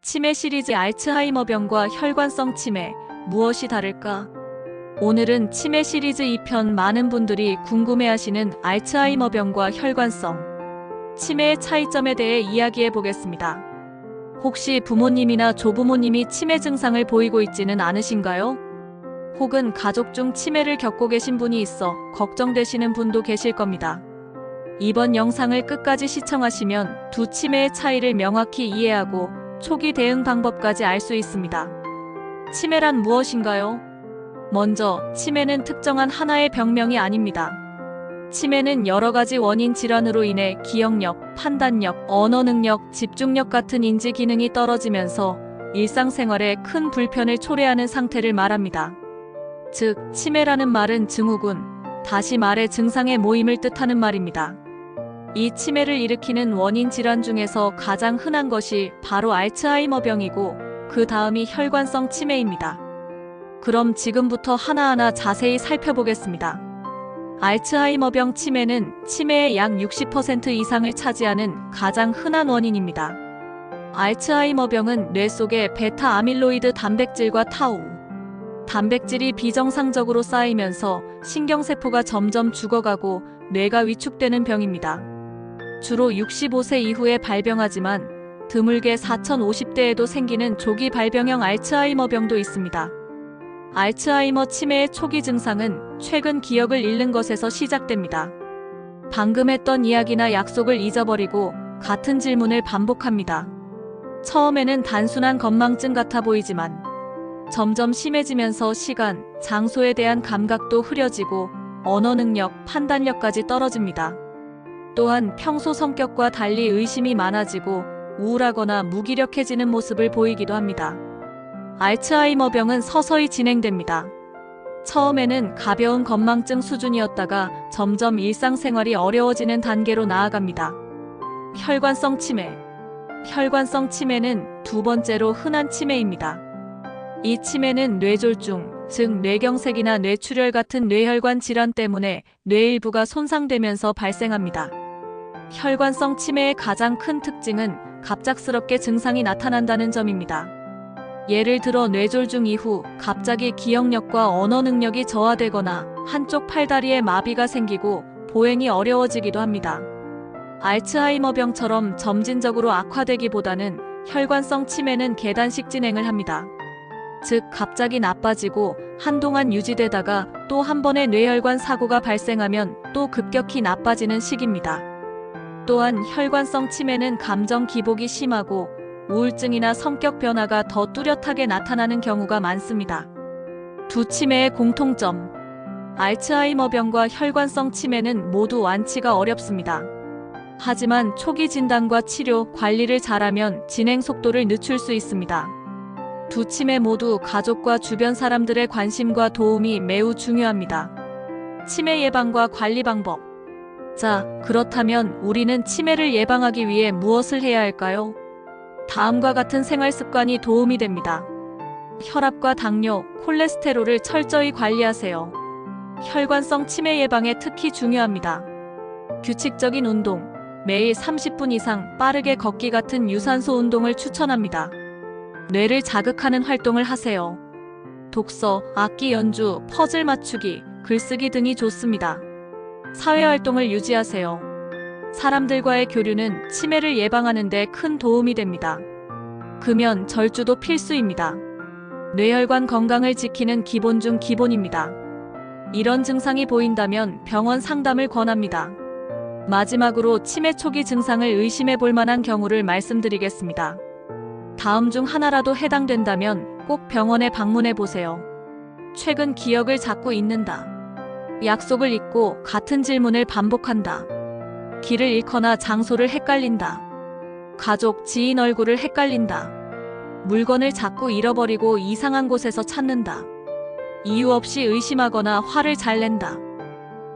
치매 시리즈 알츠하이머병과 혈관성 치매, 무엇이 다를까? 오늘은 치매 시리즈 2편 많은 분들이 궁금해하시는 알츠하이머병과 혈관성 치매의 차이점에 대해 이야기해 보겠습니다. 혹시 부모님이나 조부모님이 치매 증상을 보이고 있지는 않으신가요? 혹은 가족 중 치매를 겪고 계신 분이 있어 걱정되시는 분도 계실 겁니다. 이번 영상을 끝까지 시청하시면 두 치매의 차이를 명확히 이해하고 초기 대응 방법까지 알 수 있습니다. 치매란 무엇인가요? 먼저, 치매는 특정한 하나의 병명이 아닙니다. 치매는 여러 가지 원인 질환으로 인해 기억력, 판단력, 언어 능력, 집중력 같은 인지 기능이 떨어지면서 일상생활에 큰 불편을 초래하는 상태를 말합니다. 즉, 치매라는 말은 증후군, 다시 말해 증상의 모임을 뜻하는 말입니다. 이 치매를 일으키는 원인 질환 중에서 가장 흔한 것이 바로 알츠하이머병이고 그 다음이 혈관성 치매입니다. 그럼 지금부터 하나하나 자세히 살펴보겠습니다. 알츠하이머병 치매는 치매의 약 60% 이상을 차지하는 가장 흔한 원인입니다. 알츠하이머병은 뇌 속에 베타 아밀로이드 단백질과 타우 단백질이 비정상적으로 쌓이면서 신경세포가 점점 죽어가고 뇌가 위축되는 병입니다. 주로 65세 이후에 발병하지만 드물게 4050대에도 생기는 조기 발병형 알츠하이머병도 있습니다. 알츠하이머 치매의 초기 증상은 최근 기억을 잃는 것에서 시작됩니다. 방금 했던 이야기나 약속을 잊어버리고 같은 질문을 반복합니다. 처음에는 단순한 건망증 같아 보이지만 점점 심해지면서 시간, 장소에 대한 감각도 흐려지고 언어 능력, 판단력까지 떨어집니다. 또한 평소 성격과 달리 의심이 많아지고 우울하거나 무기력해지는 모습을 보이기도 합니다. 알츠하이머병은 서서히 진행됩니다. 처음에는 가벼운 건망증 수준이었다가 점점 일상생활이 어려워지는 단계로 나아갑니다. 혈관성 치매. 혈관성 치매는 두 번째로 흔한 치매입니다. 이 치매는 뇌졸중, 즉 뇌경색이나 뇌출혈 같은 뇌혈관 질환 때문에 뇌 일부가 손상되면서 발생합니다. 혈관성 치매의 가장 큰 특징은 갑작스럽게 증상이 나타난다는 점입니다. 예를 들어 뇌졸중 이후 갑자기 기억력과 언어 능력이 저하되거나 한쪽 팔다리에 마비가 생기고 보행이 어려워지기도 합니다. 알츠하이머병처럼 점진적으로 악화되기보다는 혈관성 치매는 계단식 진행을 합니다. 즉 갑자기 나빠지고 한동안 유지되다가 또 한 번의 뇌혈관 사고가 발생하면 또 급격히 나빠지는 시기입니다. 또한 혈관성 치매는 감정 기복이 심하고 우울증이나 성격 변화가 더 뚜렷하게 나타나는 경우가 많습니다. 두 치매의 공통점. 알츠하이머병과 혈관성 치매는 모두 완치가 어렵습니다. 하지만 초기 진단과 치료, 관리를 잘하면 진행 속도를 늦출 수 있습니다. 두 치매 모두 가족과 주변 사람들의 관심과 도움이 매우 중요합니다. 치매 예방과 관리 방법. 자, 그렇다면 우리는 치매를 예방하기 위해 무엇을 해야 할까요? 다음과 같은 생활 습관이 도움이 됩니다. 혈압과 당뇨, 콜레스테롤을 철저히 관리하세요. 혈관성 치매 예방에 특히 중요합니다. 규칙적인 운동, 매일 30분 이상 빠르게 걷기 같은 유산소 운동을 추천합니다. 뇌를 자극하는 활동을 하세요. 독서, 악기 연주, 퍼즐 맞추기, 글쓰기 등이 좋습니다. 사회활동을 유지하세요. 사람들과의 교류는 치매를 예방하는 데 큰 도움이 됩니다. 금연, 절주도 필수입니다. 뇌혈관 건강을 지키는 기본 중 기본입니다. 이런 증상이 보인다면 병원 상담을 권합니다. 마지막으로 치매 초기 증상을 의심해 볼 만한 경우를 말씀드리겠습니다. 다음 중 하나라도 해당된다면 꼭 병원에 방문해 보세요. 최근 기억을 자꾸 잊는다. 약속을 잊고 같은 질문을 반복한다. 길을 잃거나 장소를 헷갈린다. 가족, 지인 얼굴을 헷갈린다. 물건을 자꾸 잃어버리고 이상한 곳에서 찾는다. 이유 없이 의심하거나 화를 잘 낸다.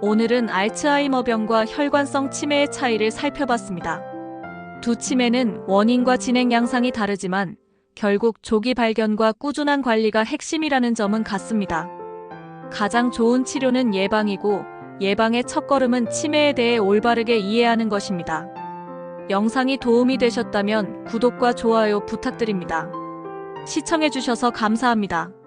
오늘은 알츠하이머병과 혈관성 치매의 차이를 살펴봤습니다. 두 치매는 원인과 진행 양상이 다르지만 결국 조기 발견과 꾸준한 관리가 핵심이라는 점은 같습니다. 가장 좋은 치료는 예방이고 예방의 첫걸음은 치매에 대해 올바르게 이해하는 것입니다. 영상이 도움이 되셨다면 구독과 좋아요 부탁드립니다. 시청해주셔서 감사합니다.